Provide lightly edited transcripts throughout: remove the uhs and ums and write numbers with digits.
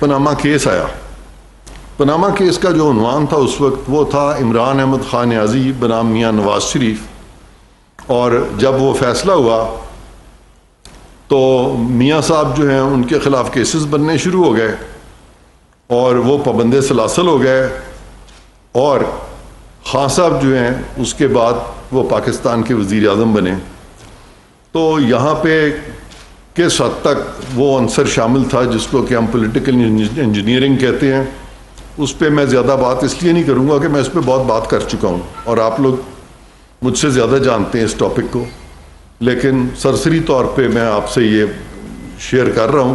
Panama case آیا. Panama case کا جو عنوان تھا اس وقت وہ تھا عمران احمد خان نیازی بنام میاں نواز شریف. اور جب وہ فیصلہ ہوا تو میاں صاحب جو ہیں ان کے خلاف کیسز بننے شروع ہو گئے اور وہ پابند سلاسل ہو گئے. اور خان صاحب جو ہیں اس کے بعد وہ پاکستان کے وزیر اعظم بنے. تو یہاں پہ کس حد تک وہ عنصر شامل تھا جس کو کہ ہم پولیٹیکل انجینئرنگ کہتے ہیں، اس پہ میں زیادہ بات اس لیے نہیں کروں گا کہ میں اس پہ بہت بات کر چکا ہوں اور آپ لوگ مجھ سے زیادہ جانتے ہیں اس ٹاپک کو. لیکن سرسری طور پہ میں آپ سے یہ شیئر کر رہا ہوں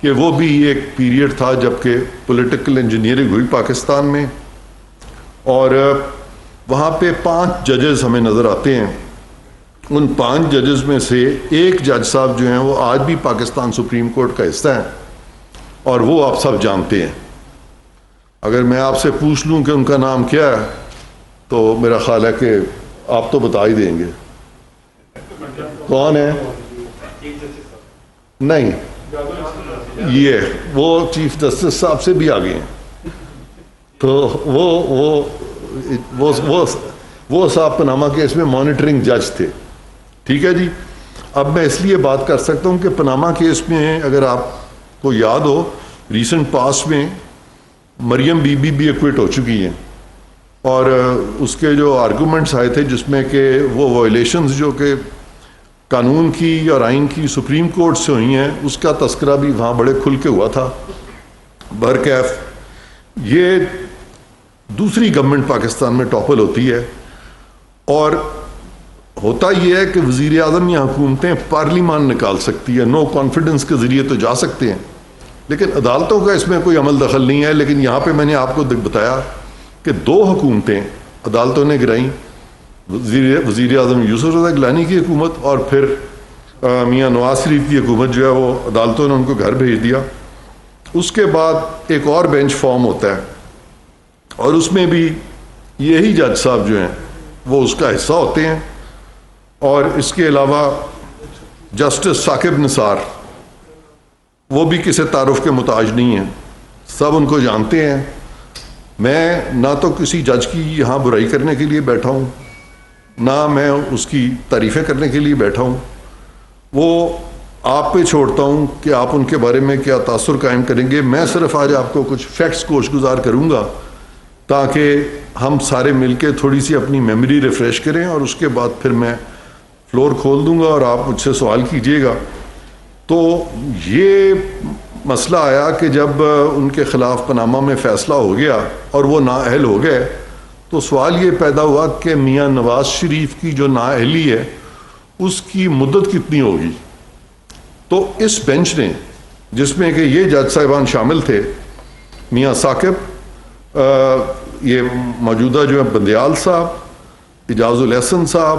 کہ وہ بھی ایک پیریڈ تھا جب کہ پولیٹیکل انجینئرنگ ہوئی پاکستان میں. اور وہاں پہ 5 ججز ہمیں نظر آتے ہیں. ان 5 ججز میں سے ایک جج صاحب جو ہیں وہ آج بھی پاکستان سپریم کورٹ کا حصہ ہیں اور وہ آپ سب جانتے ہیں. اگر میں آپ سے پوچھ لوں کہ ان کا نام کیا ہے تو میرا خیال ہے کہ آپ تو بتا ہی دیں گے. کون ہے؟ نہیں، یہ وہ چیف جسٹس صاحب سے بھی آگے ہیں. تو وہ صاحب پناما کیس میں مانیٹرنگ جج تھے. ٹھیک ہے جی. اب میں اس لیے بات کر سکتا ہوں کہ پناما کیس میں اگر آپ کو یاد ہو ریسنٹ پاسٹ میں مریم بی بی بھی ایکویٹ ہو چکی ہیں اور اس کے جو آرگومنٹس آئے تھے جس میں کہ وہ وائلیشنز جو کہ قانون کی اور آئین کی سپریم کورٹ سے ہوئی ہیں اس کا تذکرہ بھی وہاں بڑے کھل کے ہوا تھا. برکیف یہ دوسری گورنمنٹ پاکستان میں ٹاپل ہوتی ہے اور ہوتا یہ ہے کہ وزیر اعظم یا حکومتیں پارلیمان نکال سکتی ہے، نو کانفیڈنس کے ذریعے تو جا سکتے ہیں لیکن عدالتوں کا اس میں کوئی عمل دخل نہیں ہے. لیکن یہاں پہ میں نے آپ کو بتایا کہ 2 حکومتیں عدالتوں نے گرائیں، وزیر اعظم یوسف رضا گیلانی کی حکومت اور پھر میاں نواز شریف کی حکومت جو ہے وہ عدالتوں نے ان کو گھر بھیج دیا. اس کے بعد ایک اور بینچ فارم ہوتا ہے اور اس میں بھی یہی جج صاحب جو ہیں وہ اس کا حصہ ہوتے ہیں. اور اس کے علاوہ جسٹس ثاقب نثار وہ بھی کسی تعارف کے محتاج نہیں ہیں، سب ان کو جانتے ہیں. میں نہ تو کسی جج کی یہاں برائی کرنے کے لیے بیٹھا ہوں نہ میں اس کی تعریفیں کرنے کے لیے بیٹھا ہوں. وہ آپ پہ چھوڑتا ہوں کہ آپ ان کے بارے میں کیا تاثر قائم کریں گے. میں صرف آج آپ کو کچھ فیکٹس گوش گزار کروں گا تاکہ ہم سارے مل کے تھوڑی سی اپنی میموری ریفریش کریں اور اس کے بعد پھر میں فلور کھول دوں گا اور آپ مجھ سے سوال کیجئے گا. تو یہ مسئلہ آیا کہ جب ان کے خلاف پناما میں فیصلہ ہو گیا اور وہ نااہل ہو گئے تو سوال یہ پیدا ہوا کہ میاں نواز شریف کی جو نااہلی ہے اس کی مدت کتنی ہوگی. تو اس بینچ نے جس میں کہ یہ جج صاحبان شامل تھے، میاں ثاقب، یہ موجودہ جو ہے بندیال صاحب، اعجاز الاحسن صاحب،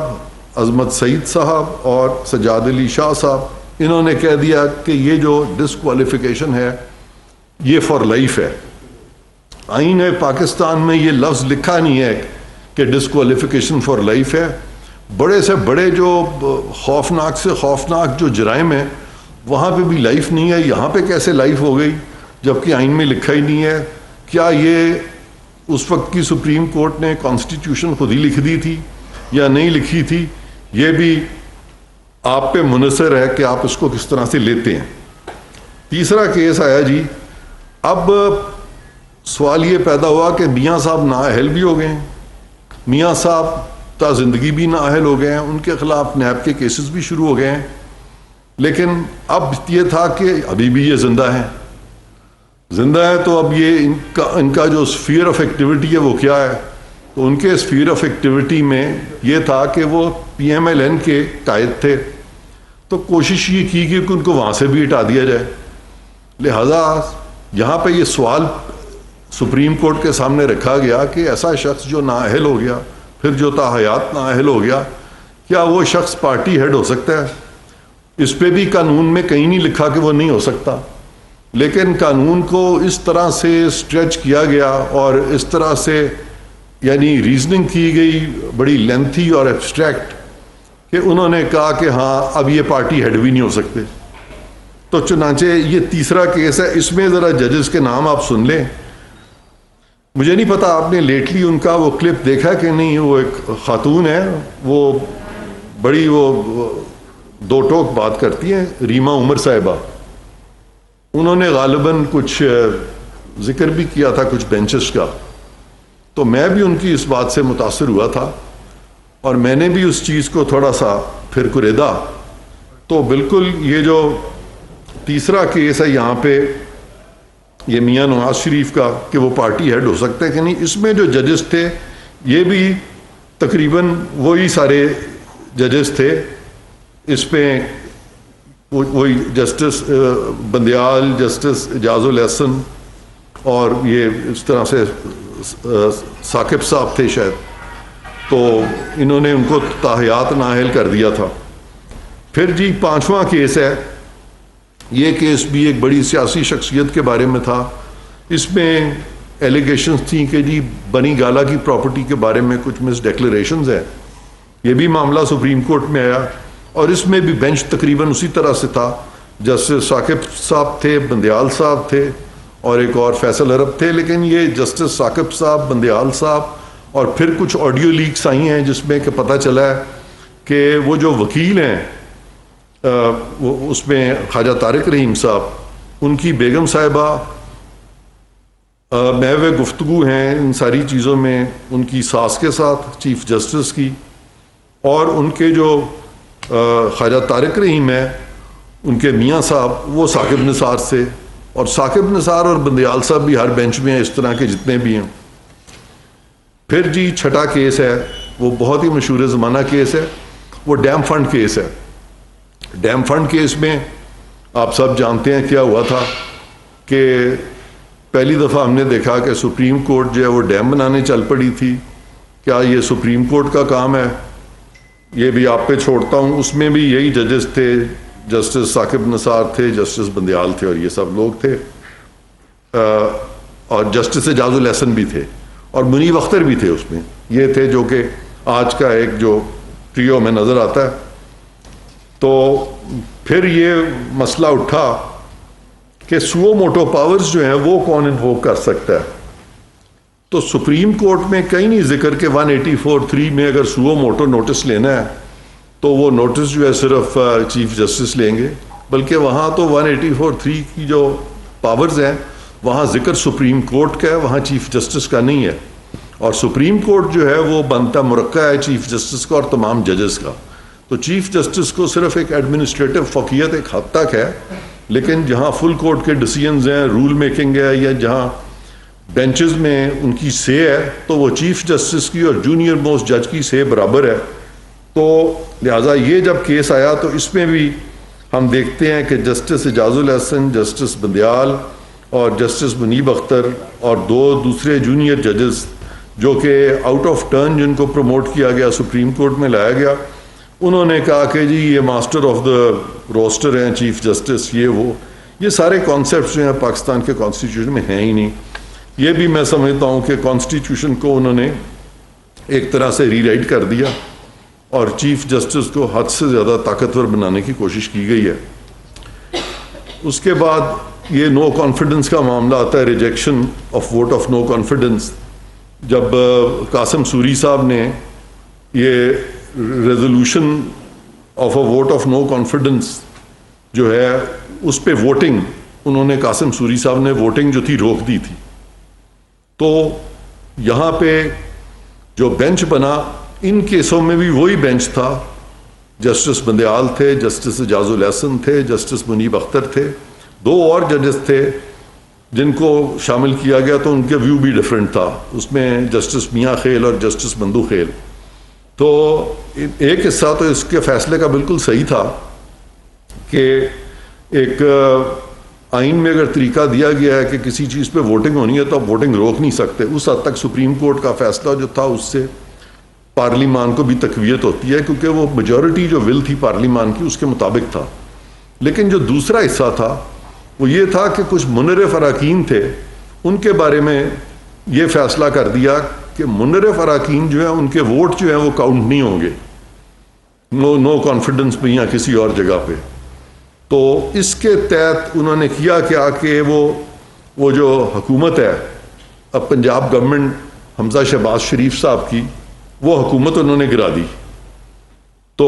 عظمت سعید صاحب اور سجاد علی شاہ صاحب، انہوں نے کہہ دیا کہ یہ جو ڈسکوالیفیکیشن ہے یہ فار لائف ہے. آئین پاکستان میں یہ لفظ لکھا نہیں ہے کہ ڈسکوالیفیکیشن فار لائف ہے. بڑے سے بڑے جو خوفناک سے خوفناک جو جرائم ہیں وہاں پہ بھی لائف نہیں ہے. یہاں پہ کیسے لائف ہو گئی جبکہ آئین میں لکھا ہی نہیں ہے؟ کیا یہ اس وقت کی سپریم کورٹ نے کانسٹیٹیوشن خود ہی لکھ دی تھی یا نہیں لکھی تھی؟ یہ بھی آپ پہ منحصر ہے کہ آپ اس کو کس طرح سے لیتے ہیں. تیسرا کیس آیا جی. اب سوال یہ پیدا ہوا کہ میاں صاحب نااہل بھی ہو گئے ہیں، میاں صاحب تا زندگی بھی نااہل ہو گئے ہیں، ان کے خلاف نیب کے کیسز بھی شروع ہو گئے ہیں. لیکن اب یہ تھا کہ ابھی بھی یہ زندہ ہیں. زندہ ہے تو اب یہ ان کا جو اسفیئر آف ایکٹیویٹی ہے وہ کیا ہے؟ تو ان کے اسفیئر آف ایکٹیویٹی میں یہ تھا کہ وہ پی ایم ایل این کے قائد تھے. تو کوشش یہ کی کہ ان کو وہاں سے بھی ہٹا دیا جائے. لہذا یہاں پہ یہ سوال سپریم کورٹ کے سامنے رکھا گیا کہ ایسا شخص جو نااہل ہو گیا پھر جو تا حیات نااہل ہو گیا، کیا وہ شخص پارٹی ہیڈ ہو سکتا ہے؟ اس پہ بھی قانون میں کہیں نہیں لکھا کہ وہ نہیں ہو سکتا، لیکن قانون کو اس طرح سے اسٹریچ کیا گیا اور اس طرح سے یعنی ریزننگ کی گئی بڑی لینتھی اور ایبسٹریکٹ کہ انہوں نے کہا کہ ہاں اب یہ پارٹی ہیڈ بھی نہیں ہو سکتے. تو چنانچہ یہ تیسرا کیس ہے، اس میں ذرا ججز کے نام آپ سن لیں. مجھے نہیں پتا آپ نے لیٹلی ان کا وہ کلپ دیکھا کہ نہیں. وہ ایک خاتون ہے، وہ بڑی وہ دو ٹوک بات کرتی ہیں، ریما عمر صاحبہ. انہوں نے غالباً کچھ ذکر بھی کیا تھا کچھ بینچز کا، تو میں بھی ان کی اس بات سے متاثر ہوا تھا اور میں نے بھی اس چیز کو تھوڑا سا پھر کریدا. تو بالکل یہ جو تیسرا کیس ہے یہاں پہ یہ میاں نواز شریف کا کہ وہ پارٹی ہیڈ ہو سکتے ہیں کہ نہیں، اس میں جو ججز تھے یہ بھی تقریباً وہی سارے ججز تھے. اس پہ وہی جسٹس بندیال، جسٹس اعجاز الاحسن اور یہ اس طرح سے ثاقب صاحب تھے شاید، تو انہوں نے ان کو تاحیات نااہل کر دیا تھا. پھر جی پانچواں کیس ہے، یہ کیس بھی ایک بڑی سیاسی شخصیت کے بارے میں تھا. اس میں ایلیگیشنز تھیں کہ جی بنی گالا کی پراپرٹی کے بارے میں کچھ مس ڈیکلریشنز ہیں. یہ بھی معاملہ سپریم کورٹ میں آیا اور اس میں بھی بینچ تقریباً اسی طرح سے تھا. جسٹس ثاقب صاحب تھے، بندیال صاحب تھے اور ایک اور فیصل عرب تھے. لیکن یہ جسٹس ثاقب صاحب، بندیال صاحب اور پھر کچھ آڈیو لیکس آئی ہیں جس میں کہ پتہ چلا ہے کہ وہ جو وکیل ہیں وہ اس میں خواجہ طارق رحیم صاحب، ان کی بیگم صاحبہ محو گفتگو ہیں ان ساری چیزوں میں ان کی ساس کے ساتھ چیف جسٹس کی، اور ان کے جو خواجہ طارق رحیم ہیں ان کے میاں صاحب وہ ثاقب نثار سے، اور ثاقب نثار اور بندیال صاحب بھی ہر بینچ میں ہیں اس طرح کے جتنے بھی ہیں. پھر جی چھٹا کیس ہے، وہ بہت ہی مشہور زمانہ کیس ہے، وہ ڈیم فنڈ کیس ہے. ڈیم فنڈ کیس میں آپ سب جانتے ہیں کیا ہوا تھا کہ پہلی دفعہ ہم نے دیکھا کہ سپریم کورٹ جو ہے وہ ڈیم بنانے چل پڑی تھی. کیا یہ سپریم کورٹ کا کام ہے؟ یہ بھی آپ پہ چھوڑتا ہوں. اس میں بھی یہی ججز تھے، جسٹس ثاقب نثار تھے، جسٹس بندیال تھے اور یہ سب لوگ تھے، اور جسٹس اعجاز الاحسن بھی تھے اور منیب اختر بھی تھے. اس میں یہ تھے جو کہ آج کا ایک جو ٹریو میں نظر آتا ہے. تو پھر یہ مسئلہ اٹھا کہ سو موٹو پاورز جو ہیں وہ کون انووک کر سکتا ہے. تو سپریم کورٹ میں کہیں نہیں ذکر کہ 184(3) میں اگر سو موٹو نوٹس لینا ہے تو وہ نوٹس جو ہے صرف چیف جسٹس لیں گے، بلکہ وہاں تو 184(3) کی جو پاورز ہیں وہاں ذکر سپریم کورٹ کا ہے، وہاں چیف جسٹس کا نہیں ہے. اور سپریم کورٹ جو ہے وہ بنتا مرکہ ہے چیف جسٹس کا اور تمام ججز کا. تو چیف جسٹس کو صرف ایک ایڈمنسٹریٹو فوقیت ایک حد تک ہے، لیکن جہاں فل کورٹ کے ڈیسیژنز ہیں، رول میکنگ ہے، یا جہاں بینچز میں ان کی سے ہے، تو وہ چیف جسٹس کی اور جونیئر موسٹ جج کی سے برابر ہے. تو لہٰذا یہ جب کیس آیا تو اس میں بھی ہم دیکھتے ہیں کہ جسٹس اعجاز الاحسن، جسٹس بندیال اور جسٹس منیب اختر اور دو دوسرے جونیئر ججز جو کہ آؤٹ آف ٹرن جن کو پروموٹ کیا گیا سپریم کورٹ میں لایا گیا، انہوں نے کہا کہ جی یہ ماسٹر آف دا روسٹر ہیں چیف جسٹس، یہ سارے کانسیپٹس جو ہیں پاکستان کے کانسٹیٹیوشن میں ہیں ہی نہیں. یہ بھی میں سمجھتا ہوں کہ کانسٹیٹیوشن کو انہوں نے ایک طرح سے ری رائٹ کر دیا اور چیف جسٹس کو حد سے زیادہ طاقتور بنانے کی کوشش کی گئی ہے. اس کے بعد یہ نو کانفیڈنس کا معاملہ آتا ہے، rejection of vote of no confidence. جب قاسم سوری صاحب نے یہ resolution of a vote of no confidence جو ہے اس پہ ووٹنگ، انہوں نے قاسم سوری صاحب نے ووٹنگ جو تھی روک دی تھی. تو یہاں پہ جو بینچ بنا ان کیسوں میں بھی وہی بینچ تھا، جسٹس بندیال تھے، جسٹس اعجاز الاحسن تھے، جسٹس منیب اختر تھے، دو اور ججز تھے جن کو شامل کیا گیا تو ان کے ویو بھی ڈیفرنٹ تھا. اس میں جسٹس میاں خیل اور جسٹس بندو خیل. تو ایک حصہ تو اس کے فیصلے کا بالکل صحیح تھا کہ ایک آئین میں اگر طریقہ دیا گیا ہے کہ کسی چیز پہ ووٹنگ ہونی ہے تو آپ ووٹنگ روک نہیں سکتے. اس حد تک سپریم کورٹ کا فیصلہ جو تھا اس سے پارلیمان کو بھی تقویت ہوتی ہے کیونکہ وہ میجورٹی جو ول تھی پارلیمان کی اس کے مطابق تھا. لیکن جو دوسرا حصہ تھا وہ یہ تھا کہ کچھ منرف اراکین تھے، ان کے بارے میں یہ فیصلہ کر دیا کہ منرف اراکین جو ہیں ان کے ووٹ جو ہیں وہ کاؤنٹ نہیں ہوں گے نو کانفیڈنس پہ یا کسی اور جگہ پہ. تو اس کے تحت انہوں نے کیا کیا کہ وہ جو حکومت ہے اب پنجاب گورنمنٹ حمزہ شہباز شریف صاحب کی، وہ حکومت انہوں نے گرا دی. تو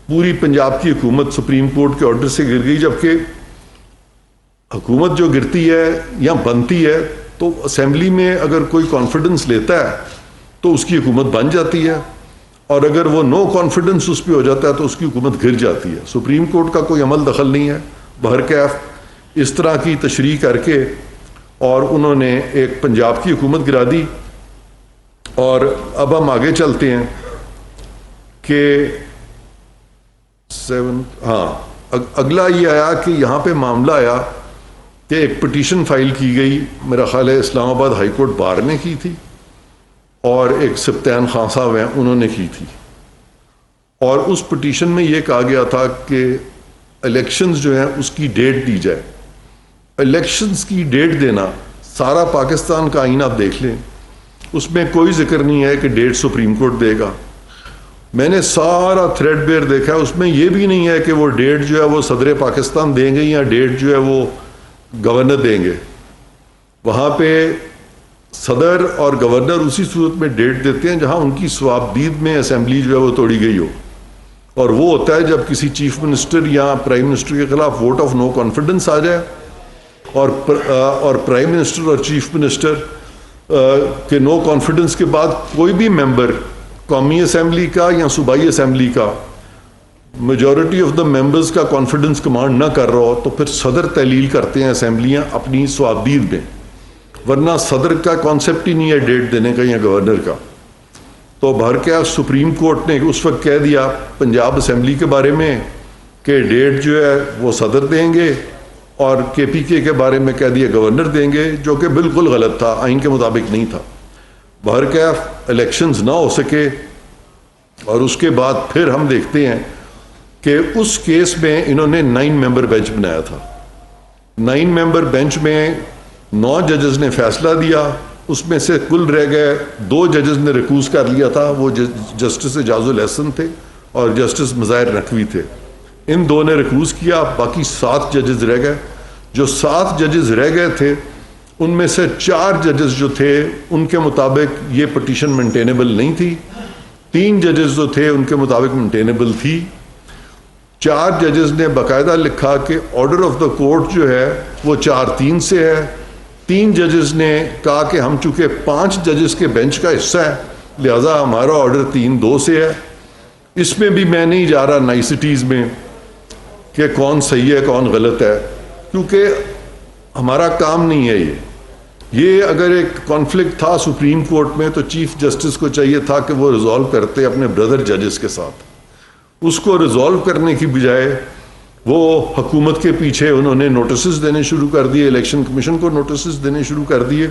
پوری پنجاب کی حکومت سپریم کورٹ کے آرڈر سے گر گئی. جبکہ حکومت جو گرتی ہے یا بنتی ہے تو اسمبلی میں اگر کوئی کانفیڈنس لیتا ہے تو اس کی حکومت بن جاتی ہے، اور اگر وہ نو کانفیڈنس اس پہ ہو جاتا ہے تو اس کی حکومت گر جاتی ہے. سپریم کورٹ کا کوئی عمل دخل نہیں ہے. بہرکیف اس طرح کی تشریح کر کے اور انہوں نے ایک پنجاب کی حکومت گرا دی. اور اب ہم آگے چلتے ہیں کہ اگلا یہ آیا کہ یہاں پہ معاملہ آیا کہ ایک پٹیشن فائل کی گئی، میرا خیال ہے اسلام آباد ہائی کورٹ بار نے کی تھی، اور ایک سبطین خان صاحب ہیں انہوں نے کی تھی. اور اس پٹیشن میں یہ کہا گیا تھا کہ الیکشنز جو ہیں اس کی ڈیٹ دی جائے. الیکشنز کی ڈیٹ دینا، سارا پاکستان کا آئین آپ دیکھ لیں، اس میں کوئی ذکر نہیں ہے کہ ڈیٹ سپریم کورٹ دے گا. میں نے سارا تھریڈ بیئر دیکھا ہے، اس میں یہ بھی نہیں ہے کہ وہ ڈیٹ جو ہے وہ صدر پاکستان دیں گے یا ڈیٹ جو ہے وہ گورنر دیں گے. وہاں پہ صدر اور گورنر اسی صورت میں ڈیٹ دیتے ہیں جہاں ان کی صوابدید میں اسمبلی جو ہے وہ توڑی گئی ہو، اور وہ ہوتا ہے جب کسی چیف منسٹر یا پرائم منسٹر کے خلاف ووٹ آف نو کانفیڈنس آ جائے، اور پرائم منسٹر اور چیف منسٹر کے نو کانفیڈنس کے بعد کوئی بھی ممبر قومی اسمبلی کا یا صوبائی اسمبلی کا میجورٹی آف دا ممبرز کا کانفیڈنس کمانڈ نہ کر رہا ہو تو پھر صدر تحلیل کرتے ہیں اسمبلیاں اپنی صوابدید میں، ورنہ صدر کا کانسیپٹ ہی نہیں ہے ڈیٹ دینے کا یا گورنر کا. تو بہرکیف سپریم کورٹ نے اس وقت کہہ دیا پنجاب اسمبلی کے بارے میں کہ ڈیٹ جو ہے وہ صدر دیں گے، اور کے پی کے بارے میں کہہ دیا گورنر دیں گے، جو کہ بالکل غلط تھا، آئین کے مطابق نہیں تھا. بہرکیف الیکشنز نہ ہو سکے. اور اس کے بعد پھر ہم دیکھتے ہیں کہ اس کیس میں انہوں نے 9 ممبر بینچ بنایا تھا. 9 ممبر بینچ میں 9 ججز نے فیصلہ دیا. اس میں سے کل رہ گئے 2 ججز نے ریکوز کر لیا تھا، وہ جسٹس اعجاز الاحسن تھے اور جسٹس مظاہر نقوی تھے. ان 2 نے ریکوز کیا، باقی 7 ججز رہ گئے. جو 7 ججز رہ گئے تھے ان میں سے 4 ججز جو تھے ان کے مطابق یہ پٹیشن مینٹینیبل نہیں تھی. 3 ججز جو تھے ان کے مطابق مینٹینیبل تھی. 4 ججز نے باقاعدہ لکھا کہ آرڈر آف دا کورٹ جو ہے وہ 4-3 سے ہے. 3 ججز نے کہا کہ ہم چونکہ 5 ججز کے بینچ کا حصہ ہے لہذا ہمارا آرڈر 3-2 سے ہے. اس میں بھی میں نہیں جا رہا نائسٹیز میں کہ کون صحیح ہے کون غلط ہے، کیونکہ ہمارا کام نہیں ہے یہ اگر ایک کانفلکٹ تھا سپریم کورٹ میں تو چیف جسٹس کو چاہیے تھا کہ وہ ریزالو کرتے اپنے بردر ججز کے ساتھ. اس کو ریزالو کرنے کی بجائے وہ حکومت کے پیچھے انہوں نے نوٹسز دینے شروع کر دیے، الیکشن کمیشن کو نوٹسز دینے شروع کر دیے،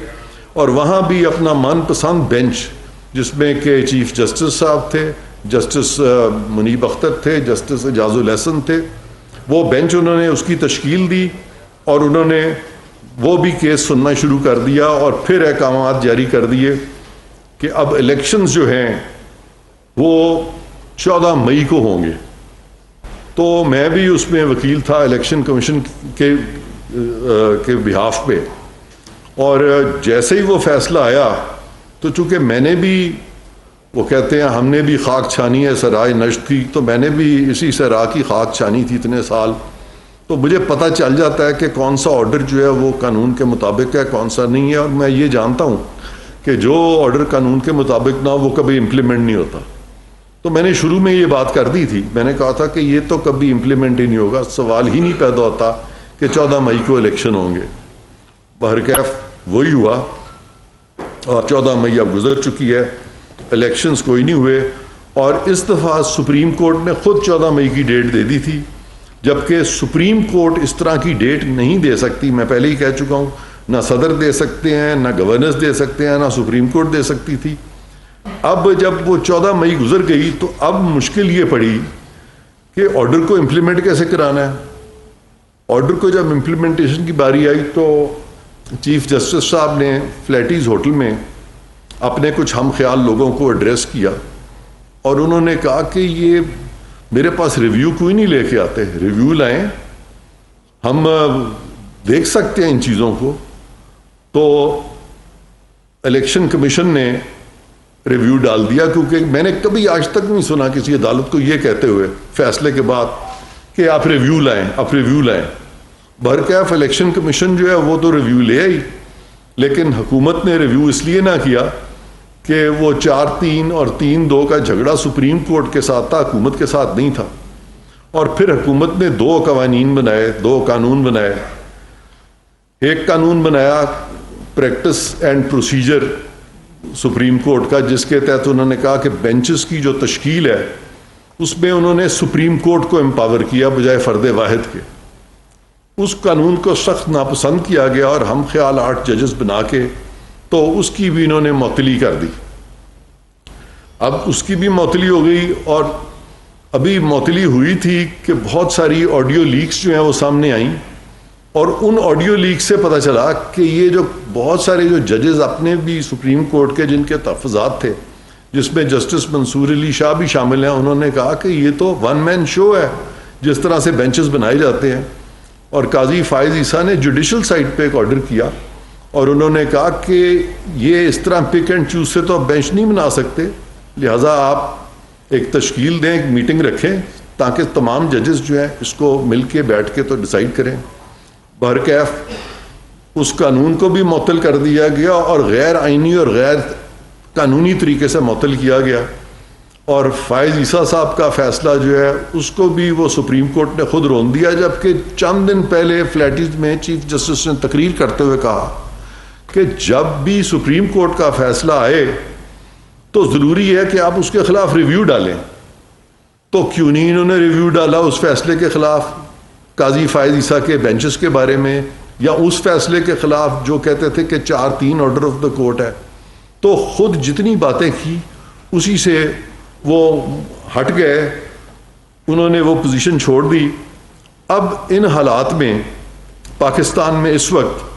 اور وہاں بھی اپنا من پسند بینچ جس میں کہ چیف جسٹس صاحب تھے، جسٹس منیب اختر تھے، جسٹس اعجاز الاحسن تھے، وہ بینچ انہوں نے اس کی تشکیل دی اور انہوں نے وہ بھی کیس سننا شروع کر دیا اور پھر احکامات جاری کر دیے کہ اب الیکشنز جو ہیں وہ 14 مئی کو ہوں گے. تو میں بھی اس میں وکیل تھا الیکشن کمیشن کے بہاف پہ، اور جیسے ہی وہ فیصلہ آیا تو چونکہ میں نے بھی، وہ کہتے ہیں ہم نے بھی خاک چھانی ہے سرائے نشت کی، تو میں نے بھی اسی سرا کی خاک چھانی تھی اتنے سال، تو مجھے پتہ چل جاتا ہے کہ کون سا آرڈر جو ہے وہ قانون کے مطابق ہے کون سا نہیں ہے. اور میں یہ جانتا ہوں کہ جو آرڈر قانون کے مطابق نہ ہو وہ کبھی امپلیمنٹ نہیں ہوتا. تو میں نے شروع میں یہ بات کر دی تھی، میں نے کہا تھا کہ یہ تو کبھی امپلیمنٹ ہی نہیں ہوگا، سوال ہی نہیں پیدا ہوتا کہ 14 مئی کو الیکشن ہوں گے. بہرکیف وہی ہوا، اور 14 مئی اب گزر چکی ہے، الیکشنز کوئی نہیں ہوئے. اور اس دفعہ سپریم کورٹ نے خود 14 مئی کی ڈیٹ دے دی تھی، جبکہ سپریم کورٹ اس طرح کی ڈیٹ نہیں دے سکتی. میں پہلے ہی کہہ چکا ہوں، نہ صدر دے سکتے ہیں، نہ گورنرز دے سکتے ہیں، نہ سپریم کورٹ دے سکتی تھی. اب جب وہ 14 مئی گزر گئی تو اب مشکل یہ پڑی کہ آرڈر کو امپلیمنٹ کیسے کرانا ہے. آرڈر کو جب امپلیمنٹیشن کی باری آئی تو چیف جسٹس صاحب نے فلیٹیز ہوٹل میں اپنے کچھ ہم خیال لوگوں کو ایڈریس کیا، اور انہوں نے کہا کہ یہ میرے پاس ریویو کوئی نہیں لے کے آتے، ریویو لائیں ہم دیکھ سکتے ہیں ان چیزوں کو. تو الیکشن کمیشن نے ریویو ڈال دیا، کیونکہ میں نے کبھی آج تک نہیں سنا کسی عدالت کو یہ کہتے ہوئے فیصلے کے بعد کہ آپ ریویو لائیں. بہرکیف الیکشن کمیشن جو ہے وہ تو ریویو لے آئی، لیکن حکومت نے ریویو اس لیے نہ کیا کہ وہ 4-3 اور 3-2 کا جھگڑا سپریم کورٹ کے ساتھ تھا، حکومت کے ساتھ نہیں تھا. اور پھر حکومت نے 2 قانون بنائے. ایک قانون بنایا practice and procedure supreme court کا، جس کے تحت انہوں نے کہا کہ بینچز کی جو تشکیل ہے اس میں انہوں نے سپریم کورٹ کو امپاور کیا بجائے فرد واحد کے. اس قانون کو سخت ناپسند کیا گیا اور ہم خیال 8 ججز بنا کے تو اس کی بھی انہوں نے معطلی کر دی. اب اس کی بھی معطلی ہو گئی، اور ابھی معطلی ہوئی تھی کہ بہت ساری آڈیو لیکس جو ہیں وہ سامنے آئیں، اور ان آڈیو لیک سے پتہ چلا کہ یہ جو بہت سارے جو ججز اپنے بھی سپریم کورٹ کے جن کے تحفظات تھے، جس میں جسٹس منصور علی شاہ بھی شامل ہیں، انہوں نے کہا کہ یہ تو ون مین شو ہے جس طرح سے بینچز بنائے جاتے ہیں. اور قاضی فائز عیسیٰ نے جوڈیشل سائٹ پہ ایک آرڈر کیا، اور انہوں نے کہا کہ یہ اس طرح پک اینڈ چوز سے تو آپ بینچ نہیں بنا سکتے، لہٰذا آپ ایک تشکیل دیں، ایک میٹنگ رکھیں تاکہ تمام ججز جو ہیں اس کو مل کے بیٹھ کے تو ڈیسائیڈ کریں. بہرکیف اس قانون کو بھی معطل کر دیا گیا اور غیر آئینی اور غیر قانونی طریقے سے معطل کیا گیا. اور فائز عیسیٰ صاحب کا فیصلہ جو ہے اس کو بھی وہ سپریم کورٹ نے خود رون دیا، جبکہ چند دن پہلے فلیٹیز میں چیف جسٹس نے تقریر کرتے ہوئے کہا کہ جب بھی سپریم کورٹ کا فیصلہ آئے تو ضروری ہے کہ آپ اس کے خلاف ریویو ڈالیں. تو کیوں نہیں انہوں نے ریویو ڈالا اس فیصلے کے خلاف قاضی فائز عیسیٰ کے بینچز کے بارے میں، یا اس فیصلے کے خلاف جو کہتے تھے کہ 4-3 آرڈر آف دا کورٹ ہے؟ تو خود جتنی باتیں کی اسی سے وہ ہٹ گئے، انہوں نے وہ پوزیشن چھوڑ دی. اب ان حالات میں پاکستان میں اس وقت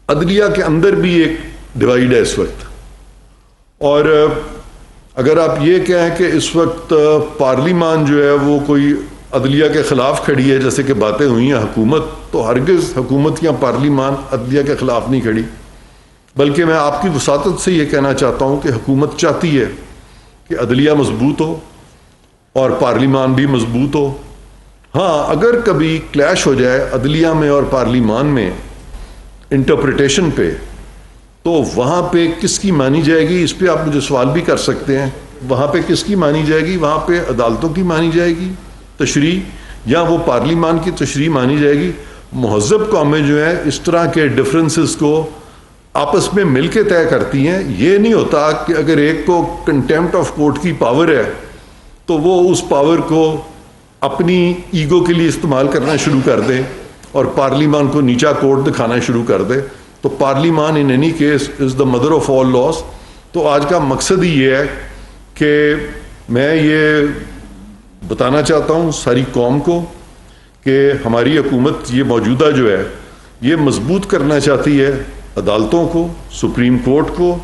عدلیہ کے اندر بھی ایک ڈیوائیڈ ہے اس وقت. اور اگر آپ یہ کہیں کہ اس وقت پارلیمان جو ہے وہ کوئی عدلیہ کے خلاف کھڑی ہے جیسے کہ باتیں ہوئی ہیں حکومت، تو ہرگز حکومت یا پارلیمان عدلیہ کے خلاف نہیں کھڑی، بلکہ میں آپ کی وساطت سے یہ کہنا چاہتا ہوں کہ حکومت چاہتی ہے کہ عدلیہ مضبوط ہو اور پارلیمان بھی مضبوط ہو. ہاں اگر کبھی کلیش ہو جائے عدلیہ میں اور پارلیمان میں انٹرپریٹیشن پہ، تو وہاں پہ کس کی مانی جائے گی؟ اس پہ آپ مجھے سوال بھی کر سکتے ہیں. وہاں پہ کس کی مانی جائے گی؟ وہاں پہ عدالتوں کی مانی جائے گی تشریح، یا وہ پارلیمان کی تشریح مانی جائے گی؟ مہذب قومیں جو ہیں اس طرح کے ڈفرینسز کو آپس میں مل کے طے کرتی ہیں. یہ نہیں ہوتا کہ اگر ایک کو کنٹیمپٹ آف کورٹ کی پاور ہے تو وہ اس پاور کو اپنی ایگو کے لیے استعمال کرنا شروع کر دے اور پارلیمان کو نیچا کورٹ دکھانا شروع کر دے. تو پارلیمان in any case is the mother of all laws. تو آج کا مقصد ہی یہ ہے کہ میں یہ بتانا چاہتا ہوں ساری قوم کو کہ ہماری حکومت یہ موجودہ جو ہے یہ مضبوط کرنا چاہتی ہے عدالتوں کو، سپریم کورٹ کو.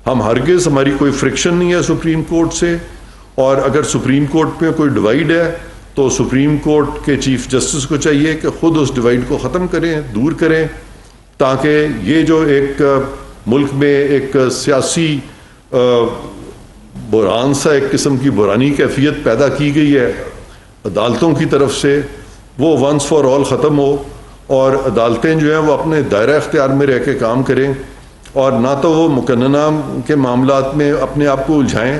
ہم ہرگز، ہماری کوئی فرکشن نہیں ہے سپریم کورٹ سے، اور اگر سپریم کورٹ میں کوئی ڈیوائیڈ ہے تو سپریم کورٹ کے چیف جسٹس کو چاہیے کہ خود اس ڈیوائیڈ کو ختم کریں، دور کریں، تاکہ یہ جو ایک ملک میں ایک سیاسی بحران سا، ایک قسم کی بحرانی کیفیت پیدا کی گئی ہے عدالتوں کی طرف سے، وہ ونس فار آل ختم ہو، اور عدالتیں جو ہیں وہ اپنے دائرہ اختیار میں رہ کے کام کریں، اور نہ تو وہ مقننہ کے معاملات میں اپنے آپ کو الجھائیں،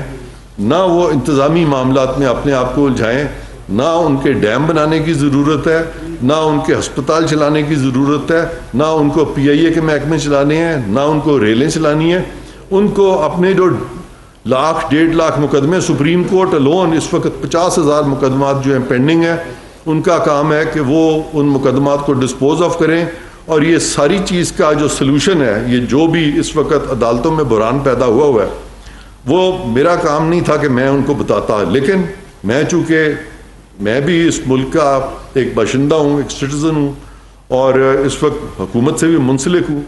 نہ وہ انتظامی معاملات میں اپنے آپ کو الجھائیں. نہ ان کے ڈیم بنانے کی ضرورت ہے، نہ ان کے ہسپتال چلانے کی ضرورت ہے، نہ ان کو پی آئی اے کے محکمے چلانے ہیں، نہ ان کو ریلیں چلانی ہیں. ان کو اپنے جو 1,00,000-1,50,000 مقدمے سپریم کورٹ الون اس وقت 50,000 مقدمات جو ہیں پینڈنگ ہیں، ان کا کام ہے کہ وہ ان مقدمات کو ڈسپوز آف کریں. اور یہ ساری چیز کا جو سلوشن ہے، یہ جو بھی اس وقت عدالتوں میں بحران پیدا ہوا ہے، وہ میرا کام نہیں تھا کہ میں ان کو بتاتا، لیکن میں چونکہ میں بھی اس ملک کا ایک باشندہ ہوں، ایک سٹیزن ہوں، اور اس وقت حکومت سے بھی منسلک ہوں.